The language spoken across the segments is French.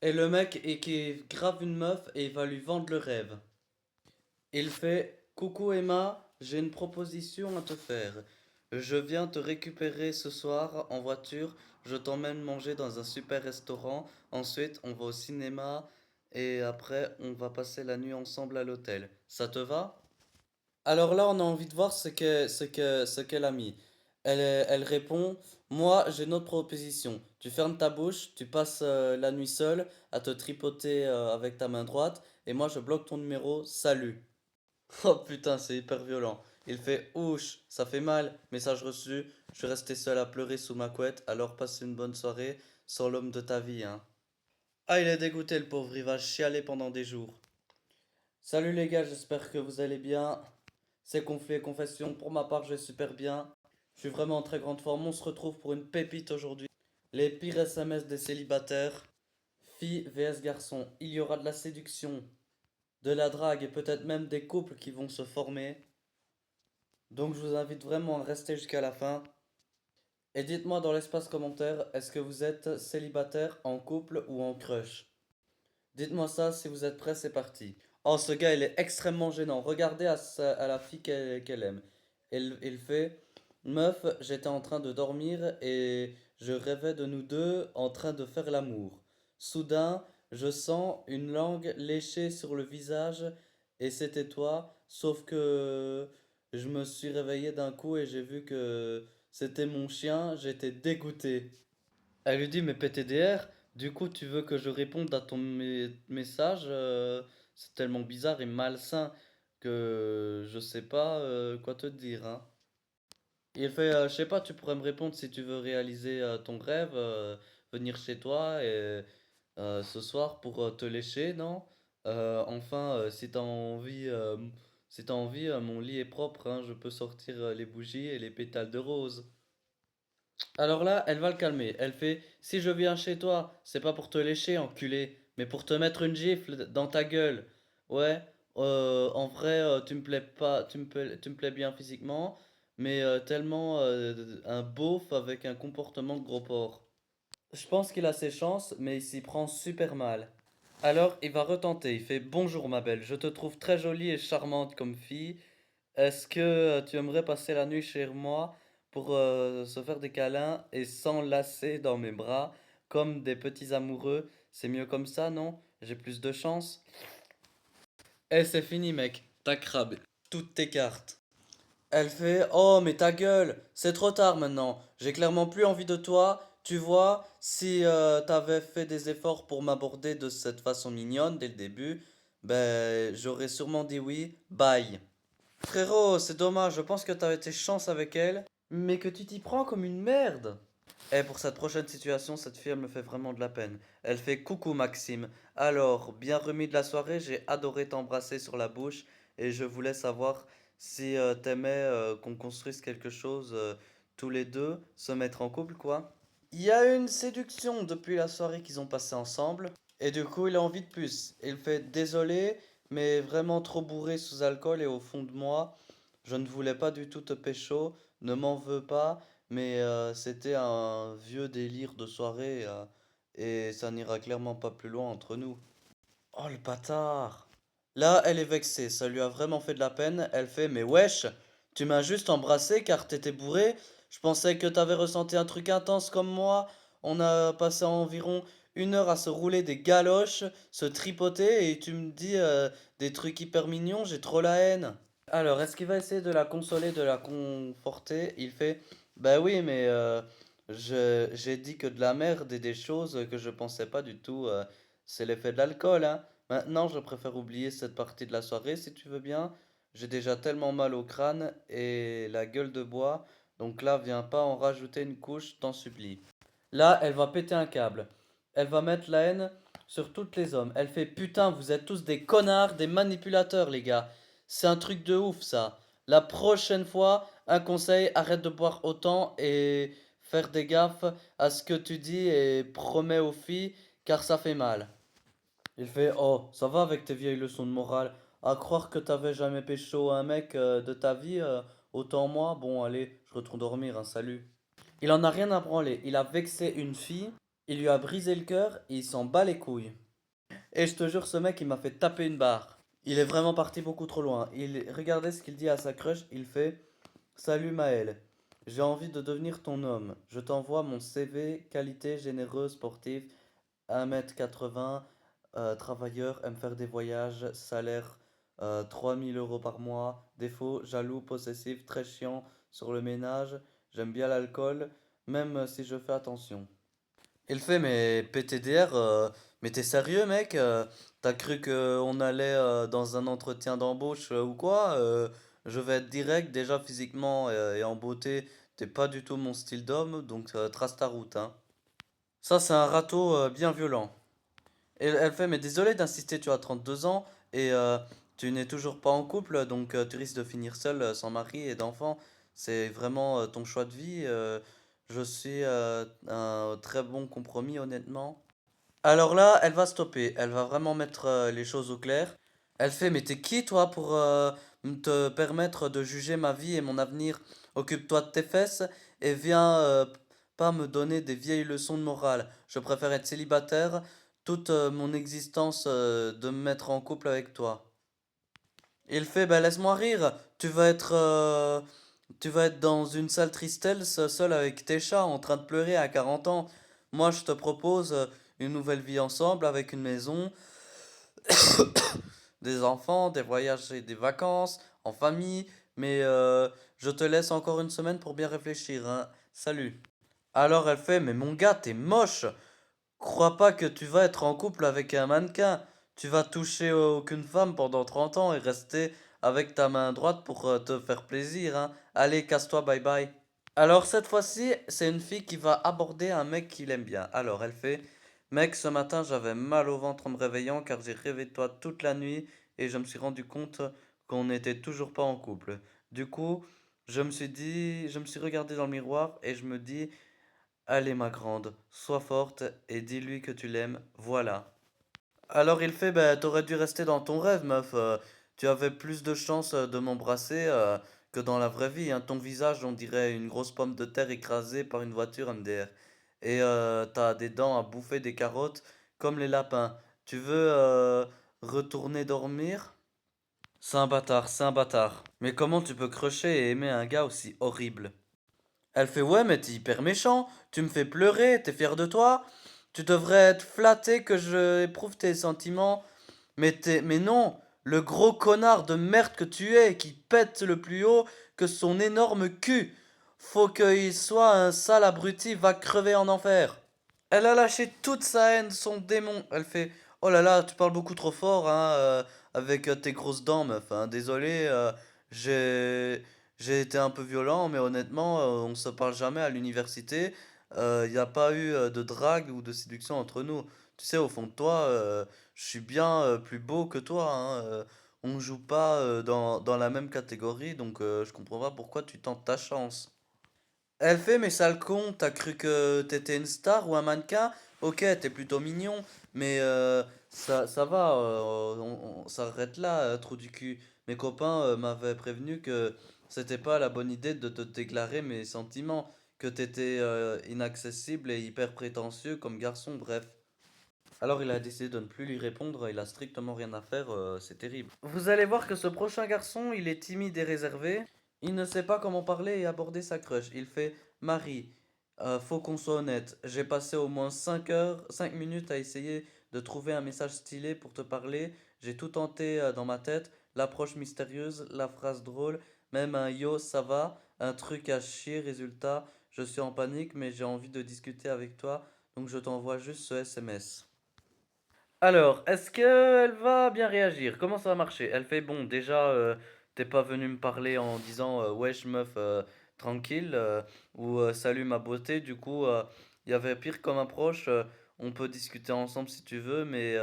Et le mec et qui grave une meuf et il va lui vendre le rêve. Il fait coucou Emma, j'ai une proposition à te faire. Je viens te récupérer ce soir en voiture, je t'emmène manger dans un super restaurant, ensuite on va au cinéma et après on va passer la nuit ensemble à l'hôtel. Ça te va? Alors là, on a envie de voir ce qu'elle a mis. Elle répond, moi j'ai une autre proposition. Tu fermes ta bouche, tu passes la nuit seule à te tripoter avec ta main droite et moi je bloque ton numéro, salut. Oh putain, c'est hyper violent. Il fait ouch, ça fait mal. Message reçu, je suis resté seul à pleurer sous ma couette, alors passe une bonne soirée sans l'homme de ta vie, hein. Ah, il est dégoûté le pauvre, il va chialer pendant des jours. Salut les gars, j'espère que vous allez bien. C'est conflit et confession, pour ma part je vais super bien. Je suis vraiment en très grande forme, on se retrouve pour une pépite aujourd'hui. Les pires SMS des célibataires. Filles vs garçons, il y aura de la séduction, de la drague et peut-être même des couples qui vont se former. Donc je vous invite vraiment à rester jusqu'à la fin. Et dites-moi dans l'espace commentaire, est-ce que vous êtes célibataire, en couple ou en crush? Dites-moi ça, si vous êtes prêts, c'est parti. Oh, ce gars, il est extrêmement gênant. Regardez à la fille qu'elle aime. Il fait, meuf, j'étais en train de dormir et je rêvais de nous deux en train de faire l'amour. Soudain, je sens une langue léchée sur le visage et c'était toi, sauf que je me suis réveillé d'un coup et j'ai vu que c'était mon chien, j'étais dégoûté. Elle lui dit, mais PTDR, du coup, tu veux que je réponde à ton message? C'est tellement bizarre et malsain que je sais pas quoi te dire, hein. Il fait, je sais pas, tu pourrais me répondre si tu veux réaliser ton rêve, venir chez toi et ce soir pour te lécher, non? Enfin, si t'as envie, mon lit est propre, hein, je peux sortir les bougies et les pétales de rose. Alors là, elle va le calmer. Elle fait, si je viens chez toi, c'est pas pour te lécher, enculé, mais pour te mettre une gifle dans ta gueule. Ouais, en vrai, tu me plais pas, tu me plais bien physiquement, mais tellement un beauf avec un comportement de gros porc. Je pense qu'il a ses chances, mais il s'y prend super mal. Alors, il va retenter. Il fait, bonjour ma belle, je te trouve très jolie et charmante comme fille. Est-ce que tu aimerais passer la nuit chez moi pour se faire des câlins et s'enlacer dans mes bras comme des petits amoureux? C'est mieux comme ça, non? J'ai plus de chance. Eh, c'est fini, mec. T'as crabe. Toutes tes cartes. Elle fait, oh, mais ta gueule, c'est trop tard maintenant. J'ai clairement plus envie de toi. Tu vois, si t'avais fait des efforts pour m'aborder de cette façon mignonne dès le début, ben j'aurais sûrement dit oui. Bye. Frérot, c'est dommage, je pense que t'as été chance avec elle, mais que tu t'y prends comme une merde. Et pour cette prochaine situation, cette fille, elle me fait vraiment de la peine. Elle fait coucou Maxime. Alors, bien remis de la soirée, j'ai adoré t'embrasser sur la bouche et je voulais savoir si t'aimais qu'on construise quelque chose tous les deux, se mettre en couple quoi. Il y a eu une séduction depuis la soirée qu'ils ont passée ensemble. Et du coup, il a envie de plus. Il fait désolé, mais vraiment trop bourré sous alcool et au fond de moi, je ne voulais pas du tout te pécho, ne m'en veux pas, mais c'était un vieux délire de soirée et ça n'ira clairement pas plus loin entre nous. Oh le bâtard! Là, elle est vexée, ça lui a vraiment fait de la peine. Elle fait, mais wesh, tu m'as juste embrassé car t'étais bourré. Je pensais que t'avais ressenti un truc intense comme moi. On a passé environ 1 heure à se rouler des galoches, se tripoter et tu me dis des trucs hyper mignons, j'ai trop la haine. Alors, est-ce qu'il va essayer de la consoler, de la conforter? Il fait, bah oui, mais j'ai dit que de la merde et des choses que je pensais pas du tout. C'est l'effet de l'alcool, hein. Maintenant, je préfère oublier cette partie de la soirée, si tu veux bien. J'ai déjà tellement mal au crâne et la gueule de bois. Donc là, viens pas en rajouter une couche, t'en supplie. Là, elle va péter un câble. Elle va mettre la haine sur toutes les hommes. Elle fait putain, vous êtes tous des connards, des manipulateurs, les gars. C'est un truc de ouf, ça. La prochaine fois, un conseil, arrête de boire autant et faire des gaffes à ce que tu dis et promets aux filles, car ça fait mal. Il fait, oh, ça va avec tes vieilles leçons de morale. À croire que t'avais jamais pécho un mec de ta vie, autant moi. Bon, allez, je retourne dormir, hein, salut. Il en a rien à branler. Il a vexé une fille. Il lui a brisé le cœur et il s'en bat les couilles. Et je te jure, ce mec, il m'a fait taper une barre. Il est vraiment parti beaucoup trop loin. Regardez ce qu'il dit à sa crush. Il fait: Salut Maël, j'ai envie de devenir ton homme. Je t'envoie mon CV, qualité, généreux, sportif, 1 m 80, travailleur, aime faire des voyages, salaire 3 000 € par mois, défaut, jaloux, possessif, très chiant sur le ménage, j'aime bien l'alcool, même si je fais attention. Il fait, mais PTDR, mais t'es sérieux, mec? T'as cru qu'on allait dans un entretien d'embauche ou quoi? Je vais être direct, déjà physiquement et en beauté, t'es pas du tout mon style d'homme, donc trace ta route, hein. Ça, c'est un râteau bien violent. Et elle fait, mais désolé d'insister, tu as 32 ans et tu n'es toujours pas en couple, donc tu risques de finir seul, sans mari et d'enfant. C'est vraiment ton choix de vie. Je suis un très bon compromis, honnêtement. Alors là, elle va stopper. Elle va vraiment mettre les choses au clair. Elle fait, mais t'es qui toi pour te permettre de juger ma vie et mon avenir? Occupe-toi de tes fesses et viens pas me donner des vieilles leçons de morale. Je préfère être célibataire toute mon existence de me mettre en couple avec toi. Il fait, bah laisse-moi rire. Tu vas être dans une sale tristesse seul avec tes chats en train de pleurer à 40 ans. Moi, je te propose une nouvelle vie ensemble avec une maison, des enfants, des voyages et des vacances en famille. Mais je te laisse encore une semaine pour bien réfléchir, hein. Salut. Alors elle fait, mais mon gars, t'es moche. Crois pas que tu vas être en couple avec un mannequin. Tu vas toucher aucune femme pendant 30 ans et rester avec ta main droite pour te faire plaisir, hein. Allez, casse-toi, bye bye. Alors cette fois-ci, c'est une fille qui va aborder un mec qu'il aime bien. Alors elle fait: Mec, ce matin j'avais mal au ventre en me réveillant car j'ai rêvé de toi toute la nuit et je me suis rendu compte qu'on n'était toujours pas en couple. Du coup, je me suis regardé dans le miroir et je me dis: Allez ma grande, sois forte et dis-lui que tu l'aimes, voilà. Alors il fait, bah t'aurais dû rester dans ton rêve, meuf. Tu avais plus de chances de m'embrasser que dans la vraie vie, hein. Ton visage, on dirait une grosse pomme de terre écrasée par une voiture MDR. Et t'as des dents à bouffer des carottes comme les lapins. Tu veux retourner dormir? C'est un bâtard, c'est un bâtard. Mais comment tu peux crocher et aimer un gars aussi horrible? Elle fait, ouais, mais t'es hyper méchant, tu me fais pleurer, t'es fier de toi, tu devrais être flatté que je éprouve tes sentiments, mais non, le gros connard de merde que tu es, qui pète le plus haut que son énorme cul, faut qu'il soit un sale abruti, va crever en enfer. Elle a lâché toute sa haine, son démon. Elle fait, oh là là, tu parles beaucoup trop fort, hein, avec tes grosses dents, meuf, hein. Désolé, j'ai, j'ai été un peu violent, mais honnêtement, on se parle jamais à l'université. Il n'y a pas eu de drague ou de séduction entre nous. Tu sais, au fond de toi, je suis bien plus beau que toi, hein. On joue pas dans la même catégorie, donc je comprends pas pourquoi tu tentes ta chance. Elle fait, mais sale con, t'as cru que t'étais une star ou un mannequin? Ok, t'es plutôt mignon, mais ça va, on s'arrête là, trou du cul. Mes copains m'avaient prévenu que c'était pas la bonne idée de te déclarer mes sentiments, que t'étais inaccessible et hyper prétentieux comme garçon, bref. Alors il a décidé de ne plus lui répondre, il a strictement rien à faire, c'est terrible. Vous allez voir que ce prochain garçon, il est timide et réservé. Il ne sait pas comment parler et aborder sa crush. Il fait: Marie, faut qu'on soit honnête. J'ai passé au moins 5 heures, 5 minutes à essayer de trouver un message stylé pour te parler. J'ai tout tenté dans ma tête. L'approche mystérieuse, la phrase drôle, même un yo, ça va, un truc à chier. Résultat, je suis en panique, mais j'ai envie de discuter avec toi, donc je t'envoie juste ce SMS. Alors, est-ce qu'elle va bien réagir? Comment ça va marcher? Elle fait, bon, déjà, t'es pas venu me parler en disant wesh meuf, tranquille, ou salut ma beauté. Du coup, il y avait pire comme approche. On peut discuter ensemble si tu veux, mais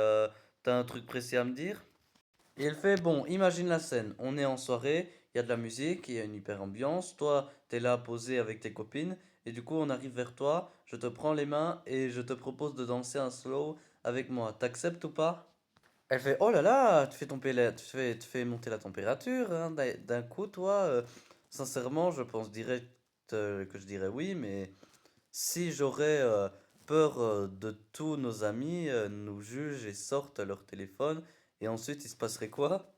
t'as un truc précis à me dire? Et elle fait, bon, imagine la scène. On est en soirée, il y a de la musique, il y a une hyper ambiance. Toi, t'es là posé avec tes copines. Et du coup, on arrive vers toi. Je te prends les mains et je te propose de danser un slow avec moi. T'acceptes ou pas? Elle fait, oh là là, tu fais monter la température, hein, d'un coup, toi. Sincèrement, je pense direct que je dirais oui, mais si j'aurais peur de tous nos amis nous jugent et sortent leur téléphone. Et ensuite, il se passerait quoi?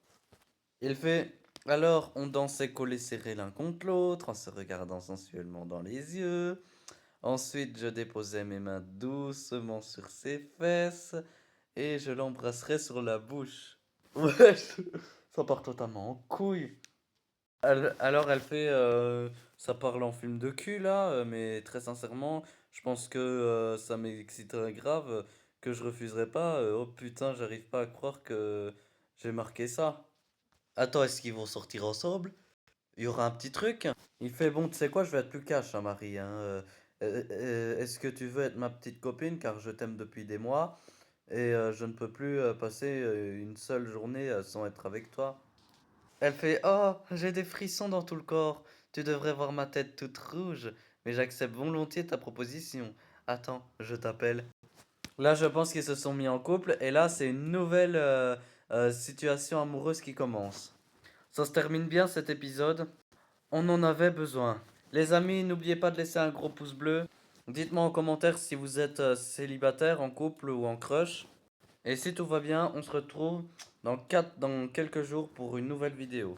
Il fait, alors on dansait collés serrés l'un contre l'autre en se regardant sensuellement dans les yeux. Ensuite, je déposais mes mains doucement sur ses fesses et je l'embrasserais sur la bouche. Ouais, ça part totalement en couille. Alors elle fait, ça parle en film de cul là, mais très sincèrement, je pense que ça m'exciterait grave, que je refuserais pas. Oh putain, j'arrive pas à croire que j'ai marqué ça. Attends, est-ce qu'ils vont sortir ensemble? Il y aura un petit truc? Il fait, bon, tu sais quoi, je vais être plus cash, hein, Marie, hein, est-ce que tu veux être ma petite copine car je t'aime depuis des mois et je ne peux plus passer une seule journée sans être avec toi? Elle fait, oh, j'ai des frissons dans tout le corps. Tu devrais voir ma tête toute rouge, mais j'accepte volontiers ta proposition. Attends, je t'appelle. Là, je pense qu'ils se sont mis en couple et là, c'est une nouvelle situation amoureuse qui commence. Ça se termine bien cet épisode. On en avait besoin. Les amis, n'oubliez pas de laisser un gros pouce bleu. Dites-moi en commentaire si vous êtes célibataire, en couple ou en crush. Et si tout va bien, on se retrouve dans quelques jours pour une nouvelle vidéo.